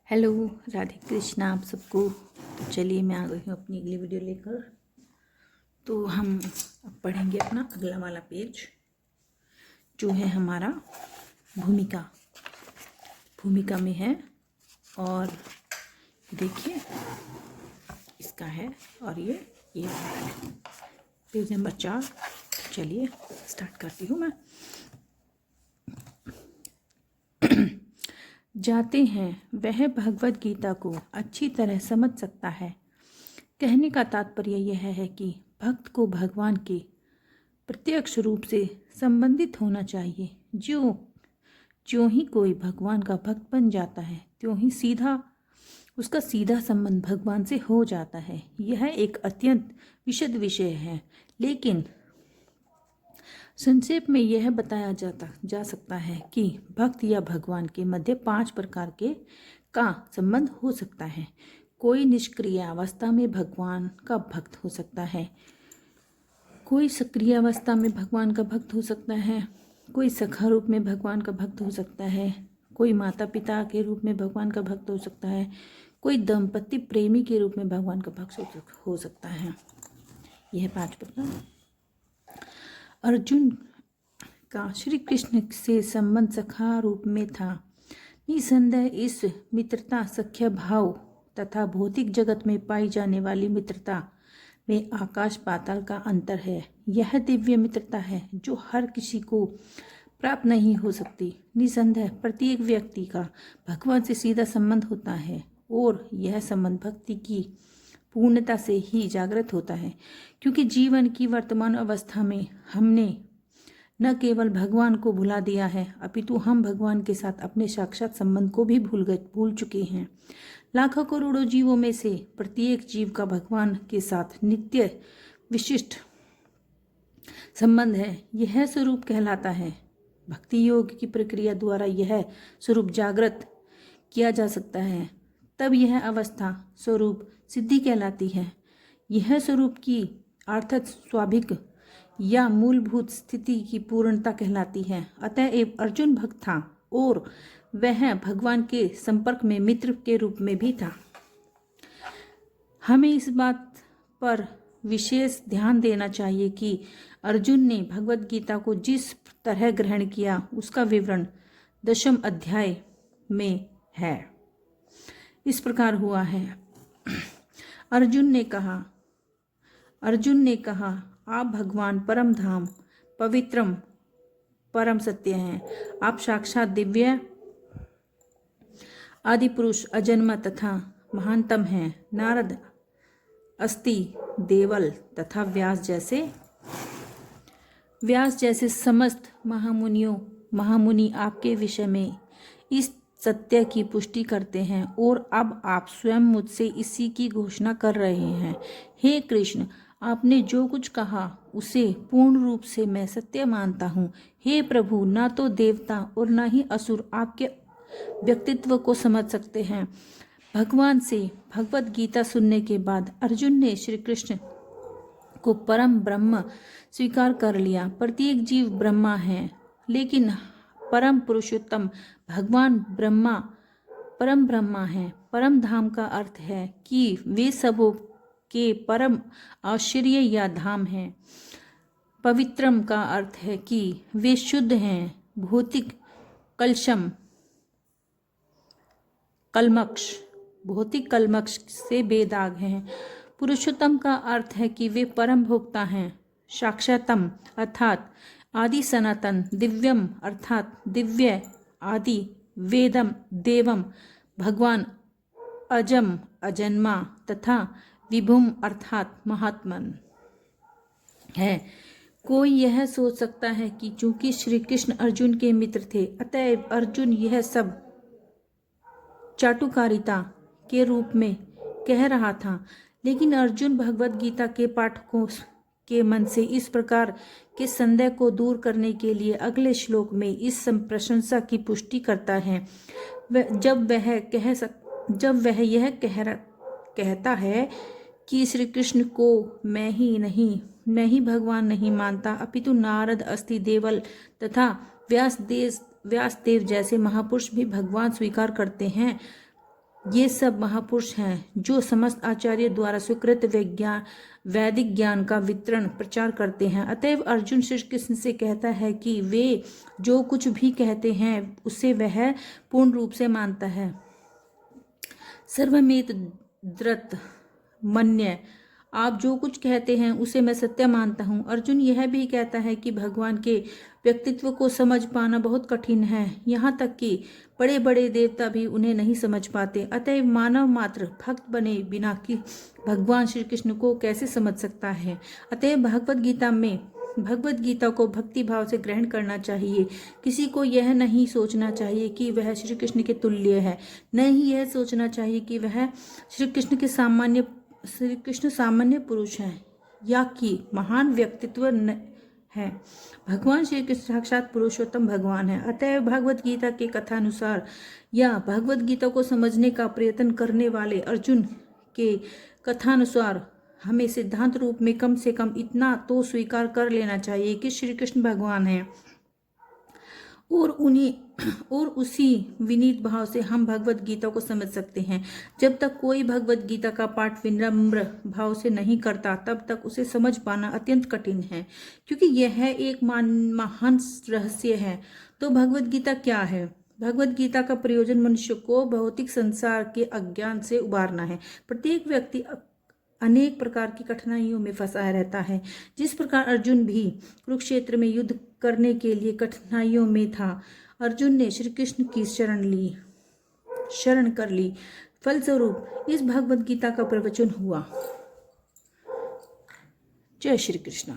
Hello, Radhe Krishna आप सबको। तो चलिए मैं आ गई हूँ अपनी अगली वीडियो लेकर। तो हम अब पढ़ेंगे अपना अगला वाला पेज जो है हमारा भूमिका। भूमिका में है और देखिए इसका है और ये वाला है पेज नंबर 4। चलिए स्टार्ट करती हूँ मैं। जाते हैं वह भगवत गीता को अच्छी तरह समझ सकता है। कहने का तात्पर्य यह है कि भक्त को भगवान के प्रत्यक्ष रूप से संबंधित होना चाहिए। ज्यों ही कोई भगवान का भक्त बन जाता है त्यों ही उसका सीधा संबंध भगवान से हो जाता है। यह एक अत्यंत विशद विषय है, लेकिन संक्षेप में यह बताया जा सकता है कि भक्त या भगवान के मध्य 5 प्रकार का संबंध हो सकता है। कोई निष्क्रिय अवस्था में भगवान का भक्त हो सकता है, कोई सक्रिय अवस्था में भगवान का भक्त हो सकता है, कोई सखा रूप में भगवान का भक्त हो सकता है, कोई माता पिता के रूप में भगवान का भक्त हो सकता है, कोई दंपति प्रेमी के रूप में भगवान का भक्त हो सकता है। यह 5 प्रकार। अर्जुन का श्री कृष्ण से संबंध सखा रूप में था। निसंदेह इस मित्रता सख्य भाव तथा भौतिक जगत में पाई जाने वाली मित्रता में आकाश पाताल का अंतर है। यह दिव्य मित्रता है जो हर किसी को प्राप्त नहीं हो सकती। निसंदेह प्रत्येक व्यक्ति का भगवान से सीधा संबंध होता है और यह संबंध भक्ति की पूर्णता से ही जागृत होता है, क्योंकि जीवन की वर्तमान अवस्था में हमने न केवल भगवान को भुला दिया है, अपितु हम भगवान के साथ अपने साक्षात संबंध को भी भूल चुके हैं। लाखों करोड़ों जीवों में से प्रत्येक जीव का भगवान के साथ नित्य विशिष्ट संबंध है। यह स्वरूप कहलाता है। भक्ति योग की प्रक्रिया द्वारा यह स्वरूप जागृत किया जा सकता है, तब यह अवस्था स्वरूप सिद्धि कहलाती है। यह स्वरूप की अर्थात स्वाभाविक या मूलभूत स्थिति की पूर्णता कहलाती है। अतएव अर्जुन भक्त था और वह भगवान के संपर्क में मित्र के रूप में भी था। हमें इस बात पर विशेष ध्यान देना चाहिए कि अर्जुन ने भगवत गीता को जिस तरह ग्रहण किया उसका विवरण 10वें अध्याय में है। इस प्रकार हुआ है। अर्जुन ने कहा आप भगवान परम धाम पवित्रम परम सत्य हैं। आप साक्षात दिव्य आदि पुरुष अजन्मा तथा महानतम हैं। नारद अस्ति देवल तथा व्यास जैसे समस्त महामुनि आपके विषय में इस सत्य की पुष्टि करते हैं और अब आप स्वयं मुझसे इसी की घोषणा कर रहे हैं। हे कृष्ण, आपने जो कुछ कहा उसे पूर्ण रूप से मैं सत्य मानता हूँ। हे प्रभु, ना तो देवता और ना ही असुर आपके व्यक्तित्व को समझ सकते हैं। भगवान से भगवत गीता सुनने के बाद अर्जुन ने श्री कृष्ण को परम ब्रह्म स्वीकार कर लिया। प्रत्येक जीव ब्रह्मा है, लेकिन परम पुरुषोत्तम भगवान परम ब्रह्मा है। परम धाम का अर्थ है कि वे सबों के परम आश्चर्य या धाम है। पवित्रम का अर्थ है कि वे शुद्ध हैं, भौतिक कलमक्ष से बेदाग हैं। पुरुषोत्तम का अर्थ है कि वे परम भोक्ता हैं। साक्षातम अर्थात आदि सनातन, दिव्यम अर्थात दिव्य आदि, वेदम देवम भगवान अजम अजन्मा तथा विभुम अर्थात महात्मन है। कोई यह सोच सकता है कि चूंकि श्री कृष्ण अर्जुन के मित्र थे अतएव अर्जुन यह सब चाटुकारिता के रूप में कह रहा था, लेकिन अर्जुन भगवत गीता के पाठकों के मन से इस प्रकार के संदेह को दूर करने के लिए अगले श्लोक में इस प्रशंसा की पुष्टि करता है। जब वह यह कहता है कि श्री कृष्ण को मैं ही भगवान नहीं मानता, अपितु नारद अस्ति देवल तथा व्यासदेव जैसे महापुरुष भी भगवान स्वीकार करते हैं। ये सब महापुरुष हैं जो समस्त आचार्य द्वारा स्वीकृत वैदिक ज्ञान का वितरण प्रचार करते हैं। अतएव अर्जुन श्री कृष्ण से कहता है कि वे जो कुछ भी कहते हैं उसे वह पूर्ण रूप से मानता है। सर्वमेत द्रत मन्य, आप जो कुछ कहते हैं उसे मैं सत्य मानता हूँ। अर्जुन यह भी कहता है कि भगवान के व्यक्तित्व को समझ पाना बहुत कठिन है, यहाँ तक कि बड़े बड़े देवता भी उन्हें नहीं समझ पाते। अतएव मानव मात्र भक्त बने बिना कि भगवान श्री कृष्ण को कैसे समझ सकता है। अतएव भगवत गीता को भक्ति भाव से ग्रहण करना चाहिए। किसी को यह नहीं सोचना चाहिए कि वह श्री कृष्ण के तुल्य है, न ही यह सोचना चाहिए कि वह श्री कृष्ण सामान्य पुरुष हैं या कि महान व्यक्तित्व है। भगवान श्री कृष्ण साक्षात पुरुषोत्तम भगवान है। अतएव भगवत गीता के कथानुसार या भगवत गीता को समझने का प्रयत्न करने वाले अर्जुन के कथानुसार हमें सिद्धांत रूप में कम से कम इतना तो स्वीकार कर लेना चाहिए कि श्री कृष्ण भगवान हैं और उसी विनीत भाव से हम भगवत गीता को समझ सकते हैं। जब तक कोई भगवत गीता का पाठ विनम्र भाव से नहीं करता तब तक उसे समझ पाना अत्यंत कठिन है, क्योंकि यह एक महान रहस्य है। तो भगवत गीता क्या है? भगवत गीता का प्रयोजन मनुष्य को भौतिक संसार के अज्ञान से उबारना है। प्रत्येक व्यक्ति अनेक प्रकार की कठिनाइयों में फंसा रहता है। जिस प्रकार अर्जुन भी कुरुक्षेत्र में युद्ध करने के लिए कठिनाइयों में था, अर्जुन ने श्री कृष्ण की शरण कर ली। फलस्वरूप इस भगवत गीता का प्रवचन हुआ। जय श्री कृष्ण।